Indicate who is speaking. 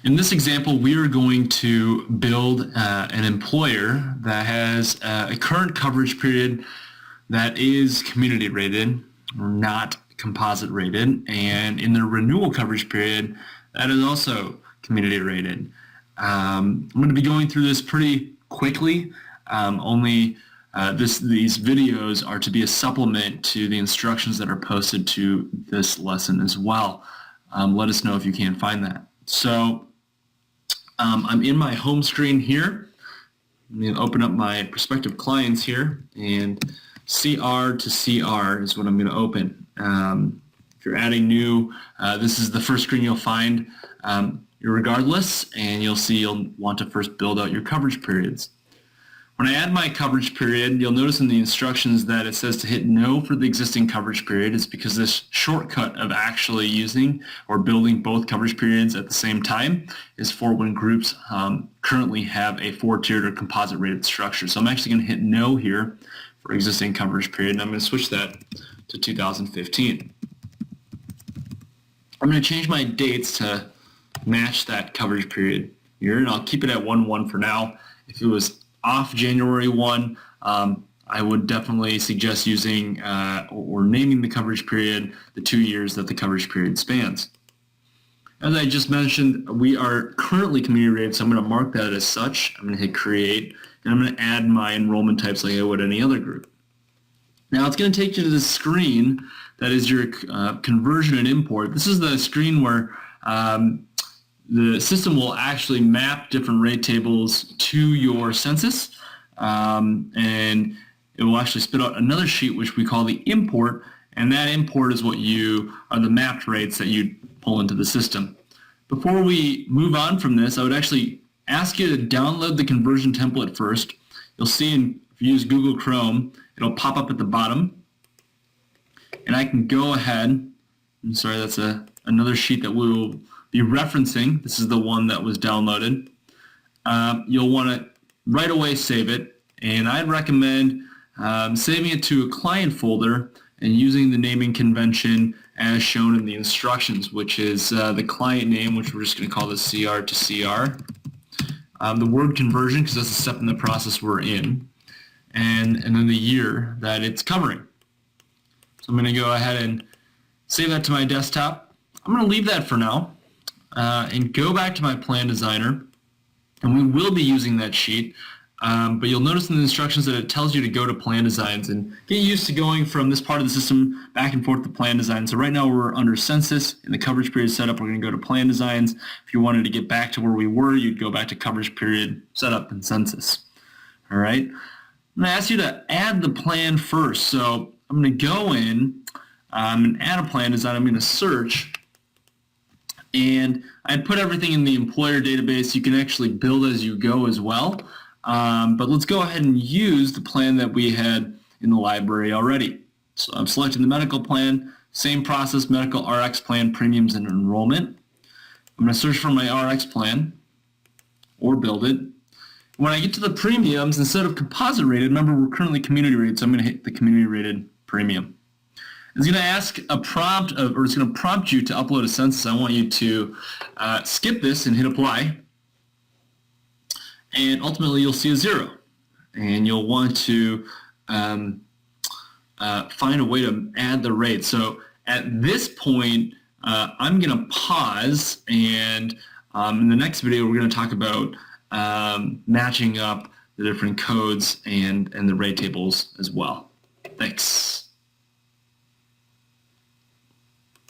Speaker 1: In this example, we are going to build an employer that has a current coverage period that is community rated, not composite rated, and in the renewal coverage period, that is also community rated. I'm going to be going through this pretty quickly. These videos are to be a supplement to the instructions that are posted to this lesson as well. Let us know if you can't find that. So I'm in my home screen here. I'm going to open up my prospective clients here, and CR to CR is what I'm going to open. If you're adding new, this is the first screen you'll find regardless, and you'll see you'll want to first build out your coverage periods. When I add my coverage period, you'll notice in the instructions that it says to hit no for the existing coverage period. It's because this shortcut of actually using or building both coverage periods at the same time is for when groups currently have a 4-tiered or composite rated structure. So I'm actually going to hit no here for existing coverage period, and I'm going to switch that to 2015. I'm going to change my dates to match that coverage period here, and I'll keep it at 1/1 for now. If it was off January 1, I would definitely suggest using or naming the coverage period the 2 years that the coverage period spans. As I just mentioned, we are currently community rated, so I'm going to mark that as such. I'm going to hit create, and I'm going to add my enrollment types like I would any other group. Now it's going to take you to the screen that is your conversion and import. This is the screen where the system will actually map different rate tables to your census, and it will actually spit out another sheet which we call the import, and that import is what are the mapped rates that you pull into the system. Before we move on from this, I would actually ask you to download the conversion template first. You'll see if you use Google Chrome, it'll pop up at the bottom, and I can go ahead. I'm sorry, that's another sheet that we will be referencing. This is the one that was downloaded. You'll want to right away save it, and I'd recommend saving it to a client folder and using the naming convention as shown in the instructions, which is the client name, which we're just going to call this CR to CR. The word conversion, because that's a step in the process we're in, and then the year that it's covering. So I'm going to go ahead and save that to my desktop. I'm going to leave that for now. And go back to my plan designer, and we will be using that sheet, but you'll notice in the instructions that it tells you to go to plan designs and get used to going from this part of the system back and forth to plan design. So right now we're under census in the coverage period setup. We're going to go to plan designs. If you wanted to get back to where we were, you'd go back to coverage period setup and census. All right. I'm going to ask you to add the plan first. So I'm going to go in and add a plan design. I'm going to search. And I'd put everything in the employer database. You can actually build as you go as well. But let's go ahead and use the plan that we had in the library already. So I'm selecting the medical plan, same process, medical RX plan, premiums, and enrollment. I'm going to search for my RX plan or build it. When I get to the premiums, instead of composite rated, remember we're currently community rated, so I'm going to hit the community rated premium. It's going to ask a prompt or it's going to prompt you to upload a census. I want you to skip this and hit apply. And ultimately you'll see a 0. And you'll want to find a way to add the rate. So at this point, I'm going to pause, and in the next video we're going to talk about matching up the different codes and the rate tables as well. Thanks.